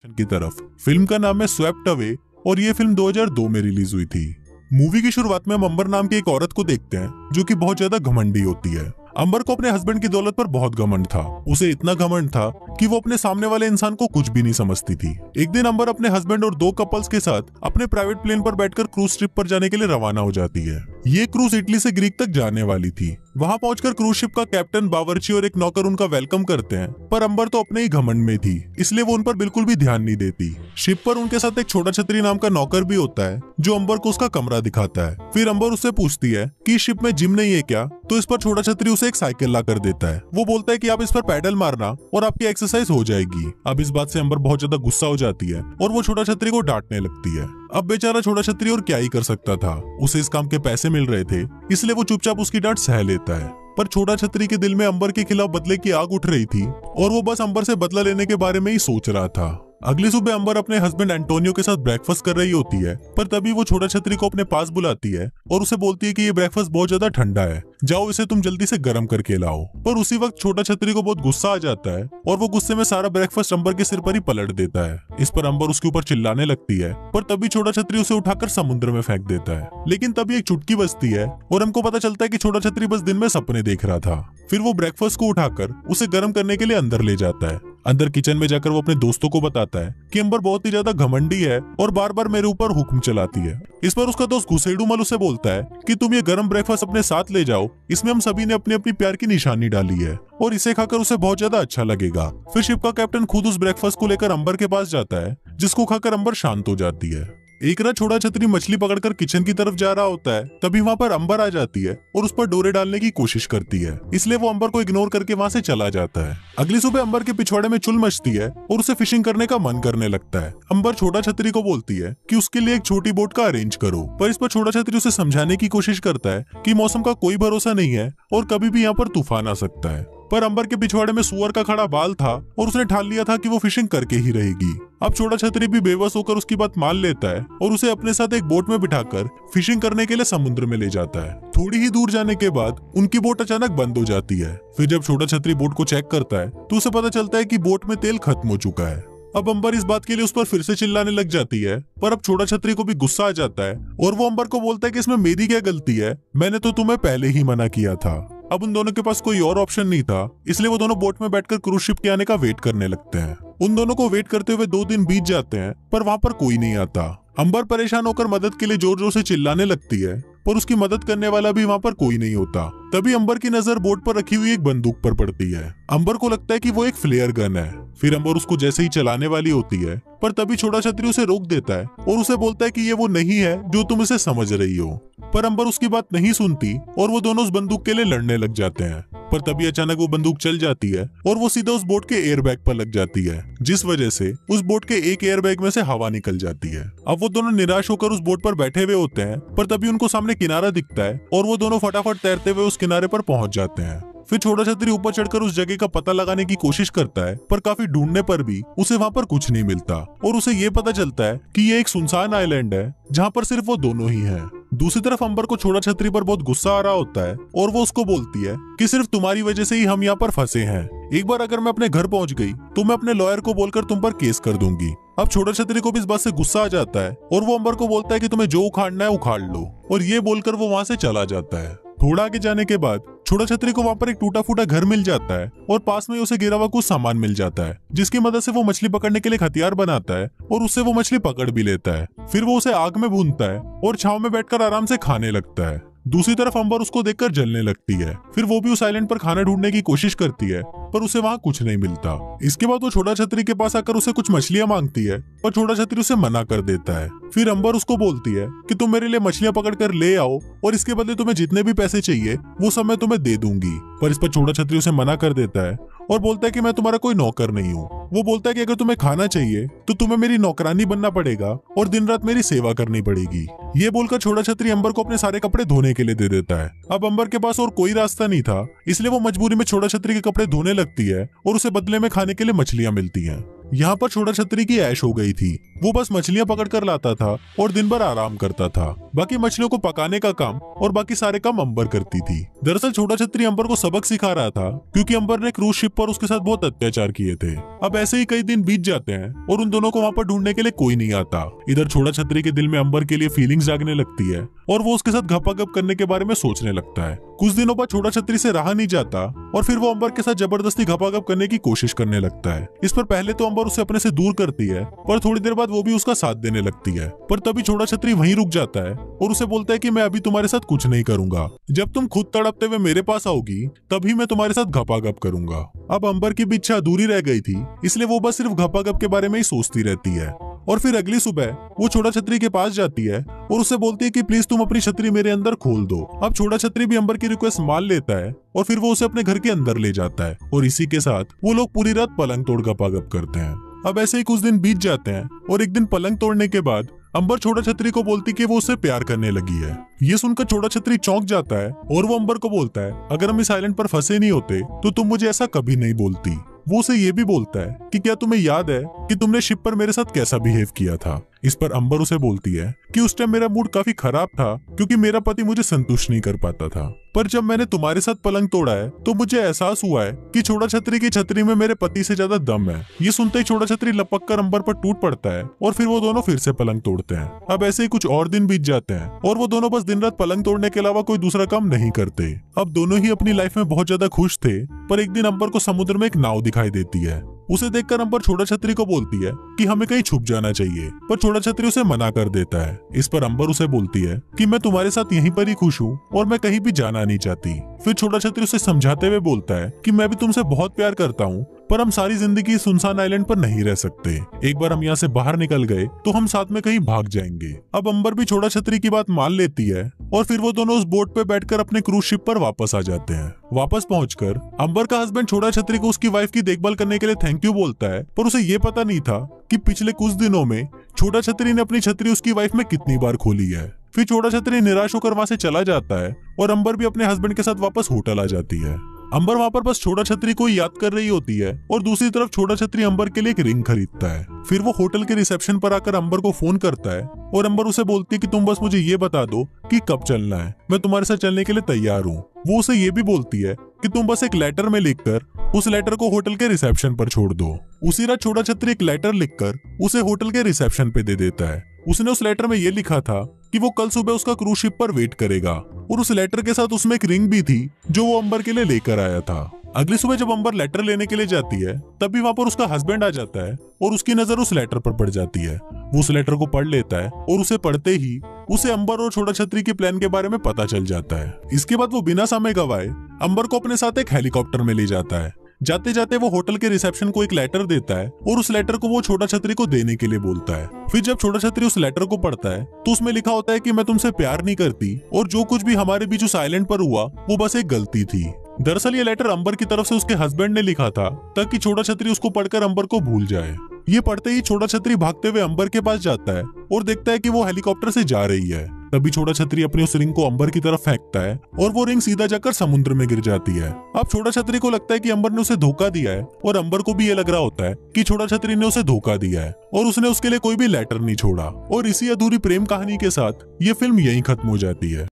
की तरफ। फिल्म का नाम है स्वेप्ट अवे और ये फिल्म 2002 में रिलीज हुई थी। मूवी की शुरुआत में हम अंबर नाम की एक औरत को देखते हैं जो कि बहुत ज्यादा घमंडी होती है। अंबर को अपने हस्बैंड की दौलत पर बहुत घमंड था। उसे इतना घमंड था कि वो अपने सामने वाले इंसान को कुछ भी नहीं समझती थी। एक दिन अंबर अपने हस्बैंड और 2 कपल्स के साथ अपने प्राइवेट प्लेन पर बैठकर क्रूज ट्रिप पर जाने के लिए रवाना हो जाती है। ये क्रूज इटली से ग्रीक तक जाने वाली थी। वहां पहुंचकर क्रूज शिप का कैप्टन, बावर्ची और एक नौकर उनका वेलकम करते हैं, पर अंबर तो अपने ही घमंड में थी, इसलिए वो उन पर बिल्कुल भी ध्यान नहीं देती। शिप पर उनके साथ एक छोटा छतरी नाम का नौकर भी होता है जो अंबर को उसका कमरा दिखाता है। फिर अंबर उससे पूछती है कि शिप में जिम नहीं है क्या, तो इस पर छोटा छतरी उसे एक साइकिल ला कर देता है। वो बोलता है कि आप इस पर पैडल मारना और आपकी एक्सरसाइज हो जाएगी। अब इस बात से अंबर बहुत ज्यादा गुस्सा हो जाती है और वो छोटा छतरी को डांटने लगती है। अब बेचारा छोटा छतरी और क्या ही कर सकता था, उसे इस काम के पैसे मिल रहे थे, इसलिए वो चुपचाप उसकी डांट सह लेता है। पर छोटा छतरी के दिल में अंबर के खिलाफ बदले की आग उठ रही थी और वो बस अंबर से बदला लेने के बारे में ही सोच रहा था। अगली सुबह अंबर अपने हस्बैंड एंटोनियो के साथ ब्रेकफास्ट कर रही होती है, पर तभी वो छोटा छतरी को अपने पास बुलाती है और उसे बोलती है कि ये ब्रेकफास्ट बहुत ज्यादा ठंडा है, जाओ इसे तुम जल्दी से गर्म करके लाओ। पर उसी वक्त छोटा छतरी को बहुत गुस्सा आ जाता है और वो गुस्से में सारा ब्रेकफास्ट अंबर के सिर पर ही पलट देता है। इस पर अंबर उसके ऊपर चिल्लाने लगती है, पर तभी छोटा छतरी उसे उठाकर समुद्र में फेंक देता है। लेकिन तभी एक चुटकी बजती है और हमको पता चलता है कि छोटा छतरी बस दिन में सपने देख रहा था। फिर वो ब्रेकफास्ट को उठाकर उसे गर्म करने के लिए अंदर ले जाता है। अंदर किचन में जाकर वो अपने दोस्तों को बताता है कि अंबर बहुत ही ज्यादा घमंडी है और बार बार मेरे ऊपर हुक्म चलाती है। इस पर उसका दोस्त घुसेड़ूमल उसे बोलता है कि तुम ये गर्म ब्रेकफास्ट अपने साथ ले जाओ, इसमें हम सभी ने अपनी अपनी प्यार की निशानी डाली है और इसे खाकर उसे बहुत ज्यादा अच्छा लगेगा। फिर शिप का कैप्टन खुद उस ब्रेकफास्ट को लेकर अंबर के पास जाता है, जिसको खाकर अंबर शांत हो जाती है। एक रात छोटा छतरी मछली पकड़कर किचन की तरफ जा रहा होता है, तभी वहाँ पर अंबर आ जाती है और उस पर डोरे डालने की कोशिश करती है, इसलिए वो अंबर को इग्नोर करके वहाँ से चला जाता है। अगली सुबह अंबर के पिछवाड़े में चुल मचती है और उसे फिशिंग करने का मन करने लगता है। अंबर छोटा छतरी को बोलती है कि उसके लिए एक छोटी बोट का अरेंज करो, पर इस पर छोटा छतरी उसे समझाने की कोशिश करता है कि मौसम का कोई भरोसा नहीं है और कभी भी यहाँ पर तूफान आ सकता है। पर अंबर के पिछवाड़े में सुअर का खड़ा बाल था और उसने ठान लिया था कि वो फिशिंग करके ही रहेगी। अब छोटा छतरी भी बेबस होकर उसकी बात मान लेता है और उसे अपने साथ एक बोट में बिठाकर फिशिंग करने के लिए समुद्र में ले जाता है। थोड़ी ही दूर जाने के बाद उनकी बोट अचानक बंद हो जाती है। फिर जब छोटा छतरी बोट को चेक करता है तो उसे पता चलता है कि बोट में तेल खत्म हो चुका है। अब अंबर इस बात के लिए उस पर फिर से चिल्लाने लग जाती है, पर अब छोटा छतरी को भी गुस्सा आ जाता है और वो अंबर को बोलता है कि इसमें मेरी क्या गलती है, मैंने तो तुम्हें पहले ही मना किया था। अब उन दोनों के पास कोई और ऑप्शन नहीं था, इसलिए वो दोनों बोट में बैठकर क्रूज शिप के आने का वेट करने लगते हैं। उन दोनों को वेट करते हुए 2 दिन बीत जाते हैं, पर वहाँ पर कोई नहीं आता। अंबर परेशान होकर मदद के लिए जोर जोर से चिल्लाने लगती है, पर उसकी मदद करने वाला भी वहाँ पर कोई नहीं होता। तभी अंबर की नजर बोट पर रखी हुई एक बंदूक पर पड़ती है। अंबर को लगता है कि वो एक फ्लेयर गन है। फिर अंबर उसको जैसे ही चलाने वाली होती है, पर तभी छोटा छतरी उसे रोक देता है और उसे बोलता है कि ये वो नहीं है जो तुम इसे समझ रही हो। पर अंबर उसकी बात नहीं सुनती और वो दोनों उस बंदूक के लिए लड़ने लग जाते हैं। पर तभी अचानक वो बंदूक चल जाती है और वो सीधा उस बोट के एयरबैग पर लग जाती है, जिस वजह से उस बोट के एक एयरबैग में से हवा निकल जाती है। अब वो दोनों निराश होकर उस बोट पर बैठे हुए होते हैं, पर तभी उनको सामने किनारा दिखता है और वो दोनों फटाफट तैरते हुए उस किनारे पर पहुंच जाते हैं। फिर छोटा छतरी ऊपर चढ़कर उस जगह का पता लगाने की कोशिश करता है, पर काफी ढूंढने पर भी उसे वहाँ पर कुछ नहीं मिलता और उसे ये पता चलता है कि ये एक सुनसान आइलैंड है जहाँ पर सिर्फ वो दोनों ही हैं। दूसरी तरफ अंबर को छोटा छतरी पर बहुत गुस्सा आ रहा होता है और वो उसको बोलती है कि सिर्फ तुम्हारी वजह से ही हम यहाँ पर फंसे हैं। एक बार अगर मैं अपने घर पहुंच गई तो मैं अपने लॉयर को बोलकर तुम पर केस कर दूंगी। अब छोटा छतरी को भी इस बात से गुस्सा आ जाता है और वो अंबर को बोलता है कि तुम्हें जो उखाड़ना है उखाड़ लो, और ये बोलकर वो वहाँ से चला जाता है। थोड़ा आगे जाने के बाद छोटा छतरी को वहाँ पर एक टूटा फूटा घर मिल जाता है और पास में उसे गिरा हुआ कुछ सामान मिल जाता है, जिसकी मदद से वो मछली पकड़ने के लिए हथियार बनाता है और उससे वो मछली पकड़ भी लेता है। फिर वो उसे आग में भूनता है और छांव में बैठकर आराम से खाने लगता है। दूसरी तरफ अंबर उसको देखकर जलने लगती है। फिर वो भी उस आइलैंड पर खाना ढूंढने की कोशिश करती है, पर उसे वहाँ कुछ नहीं मिलता। इसके बाद वो छोटा छतरी के पास आकर उसे कुछ मछलियाँ मांगती है, पर छोटा छतरी उसे मना कर देता है। फिर अंबर उसको बोलती है कि तुम मेरे लिए मछलियाँ पकड़ कर ले आओ और इसके बदले तुम्हें जितने भी पैसे चाहिए वो सब मैं तुम्हें दे दूंगी। पर इस पर छोटा छतरी उसे मना कर देता है और बोलता है कि मैं तुम्हारा कोई नौकर नहीं हूँ। वो बोलता है कि अगर तुम्हें खाना चाहिए तो तुम्हें मेरी नौकरानी बनना पड़ेगा और दिन रात मेरी सेवा करनी पड़ेगी। ये बोलकर छोटा छतरी अंबर को अपने सारे कपड़े धोने के लिए दे देता है। अब अंबर के पास और कोई रास्ता नहीं था, इसलिए वो मजबूरी में छोटा छतरी के कपड़े धोने लगती है और उसे बदले में खाने के लिए मछलियाँ मिलती हैं। यहाँ पर छोटा छतरी की ऐश हो गई थी। वो बस मछलियां पकड़ कर लाता था और दिन भर आराम करता था। बाकी मछलियों को पकाने का काम और बाकी सारे काम अंबर करती थी। दरअसल छोटा छतरी अंबर को सबक सिखा रहा था, क्योंकि अंबर ने क्रूज शिप पर उसके साथ बहुत अत्याचार किए थे। अब ऐसे ही कई दिन बीत जाते हैं और उन दोनों को वहाँ पर ढूंढने के लिए कोई नहीं आता। इधर छोटा छतरी के दिल में अंबर के लिए फीलिंग्स जागने लगती है और वो उसके साथ घपाघप करने के बारे में सोचने लगता है। कुछ दिनों बाद छोटा छतरी से रहा नहीं जाता और फिर वो अंबर के साथ जबरदस्ती घपाघप करने की कोशिश करने लगता है। इस पर पहले तो अंबर उसे अपने से दूर करती है, पर थोड़ी देर बाद वो भी उसका साथ देने लगती है। पर तभी छोटा छतरी वहीं रुक जाता है और उसे बोलता है कि मैं अभी तुम्हारे साथ कुछ नहीं करूंगा। जब तुम खुद तड़पते हुए मेरे पास आओगी तभी मैं तुम्हारे साथ घपाघप करूंगा। अब अंबर की भी इच्छा अधूरी रह गई थी, इसलिए वो बस सिर्फ घपाघप के बारे में ही सोचती रहती है। और फिर अगली सुबह वो छोटा छतरी के पास जाती है और उसे बोलती है कि प्लीज तुम अपनी छतरी मेरे अंदर खोल दो। अब छोटा छतरी भी अंबर की रिक्वेस्ट मान लेता है और फिर वो उसे अपने घर के अंदर ले जाता है और इसी के साथ वो लोग पूरी रात पलंग तोड़ घपाघप करते हैं। अब ऐसे ही कुछ दिन बीत जाते हैं और एक दिन पलंग तोड़ने के बाद अंबर छोटा छतरी को बोलती कि वो उससे प्यार करने लगी है। ये सुनकर छोटा छतरी चौंक जाता है और वो अंबर को बोलता है, अगर हम इस आइलैंड पर फंसे नहीं होते तो तुम मुझे ऐसा कभी नहीं बोलती। वो उसे ये भी बोलता है कि क्या तुम्हें याद है कि तुमने शिप पर मेरे साथ कैसा बिहेव किया था। इस पर अंबर उसे बोलती है कि उस टाइम मेरा मूड काफी खराब था, क्योंकि मेरा पति मुझे संतुष्ट नहीं कर पाता था। पर जब मैंने तुम्हारे साथ पलंग तोड़ा है तो मुझे एहसास हुआ है कि छोटा छतरी की छतरी में मेरे पति से ज्यादा दम है। ये सुनते ही छोटा छतरी लपक कर अंबर पर टूट पड़ता है और फिर वो दोनों फिर से पलंग तोड़ते हैं। अब ऐसे ही कुछ और दिन बीत जाते हैं और वो दोनों बस दिन रात पलंग तोड़ने के अलावा कोई दूसरा काम नहीं करते। अब दोनों ही अपनी लाइफ में बहुत ज्यादा खुश थे, पर एक दिन अंबर को समुद्र में एक नाव दिखाई देती है। उसे देखकर अंबर छोटा छतरी को बोलती है कि हमें कहीं छुप जाना चाहिए, पर छोटा छतरी उसे मना कर देता है। इस पर अंबर उसे बोलती है कि मैं तुम्हारे साथ यहीं पर ही खुश हूँ और मैं कहीं भी जाना नहीं चाहती। फिर छोटा छतरी उसे समझाते हुए बोलता है कि मैं भी तुमसे बहुत प्यार करता हूँ, पर हम सारी जिंदगी सुनसान आइलैंड पर नहीं रह सकते। एक बार हम यहाँ से बाहर निकल गए तो हम साथ में कहीं भाग जाएंगे। अब अंबर भी छोटा छतरी की बात मान लेती है और फिर वो दोनों उस बोट पे बैठकर अपने क्रूज शिप पर वापस आ जाते हैं। वापस पहुंचकर अंबर का हस्बैंड छोटा छतरी को उसकी वाइफ की देखभाल करने के लिए थैंक यू बोलता है, पर उसे ये पता नहीं था कि पिछले कुछ दिनों में छोटा छतरी ने अपनी छतरी उसकी वाइफ में कितनी बार खोली है। फिर छोटा छतरी निराश होकर वहां से चला जाता है और अंबर भी अपने हस्बैंड के साथ वापस होटल आ जाती है। अंबर वहां पर बस छोटा छतरी को याद कर रही होती है और दूसरी तरफ छोटा छतरी अंबर के लिए एक रिंग खरीदता है। फिर वो होटल के रिसेप्शन पर आकर अंबर को फोन करता है और अंबर उसे बोलती है कि तुम बस मुझे ये बता दो कि कब चलना है, मैं तुम्हारे साथ चलने के लिए तैयार हूँ। वो उसे ये भी बोलती है कि तुम बस एक लेटर में लिखकर उस लेटर को होटल के रिसेप्शन पर छोड़ दो। उसी रात छोटा छतरी एक लेटर लिखकर उसे होटल के रिसेप्शन पे दे देता है। उसने उस लेटर में ये लिखा था कि वो कल सुबह उसका क्रूज शिप पर वेट करेगा और उस लेटर के साथ उसमें एक रिंग भी थी जो वो अंबर के लिए लेकर आया था। अगली सुबह जब अंबर लेटर लेने के लिए जाती है तभी वहां पर उसका हस्बैंड आ जाता है और उसकी नजर उस लेटर पर पड़ जाती है। वो उस लेटर को पढ़ लेता है और उसे पढ़ते ही उसे अंबर और छोटा छतरी के प्लान के बारे में पता चल जाता है। इसके बाद वो बिना समय गवाए अंबर को अपने साथ एक हेलीकॉप्टर में ले जाता है। जाते जाते वो होटल के रिसेप्शन को एक लेटर देता है और उस लेटर को वो छोटा छतरी को देने के लिए बोलता है। फिर जब छोटा छतरी उस लेटर को पढ़ता है तो उसमें लिखा होता है कि मैं तुमसे प्यार नहीं करती और जो कुछ भी हमारे बीच उस आइलैंड पर हुआ वो बस एक गलती थी। दरअसल ये लेटर अंबर की तरफ से उसके हस्बैंड ने लिखा था ताकि छोटा छतरी उसको पढ़कर अंबर को भूल जाए। ये पढ़ते ही छोटा छतरी भागते हुए अंबर के पास जाता है और देखता है कि वो हेलीकॉप्टर से जा रही है। तभी छोटा छतरी अपनी उस रिंग को अंबर की तरफ फेंकता है और वो रिंग सीधा जाकर समुद्र में गिर जाती है। अब छोटा छतरी को लगता है कि अंबर ने उसे धोखा दिया है और अंबर को भी ये लग रहा होता है कि छोटा छतरी ने उसे धोखा दिया है और उसने उसके लिए कोई भी लेटर नहीं छोड़ा। और इसी अधूरी प्रेम कहानी के साथ ये फिल्म यहीं खत्म हो जाती है।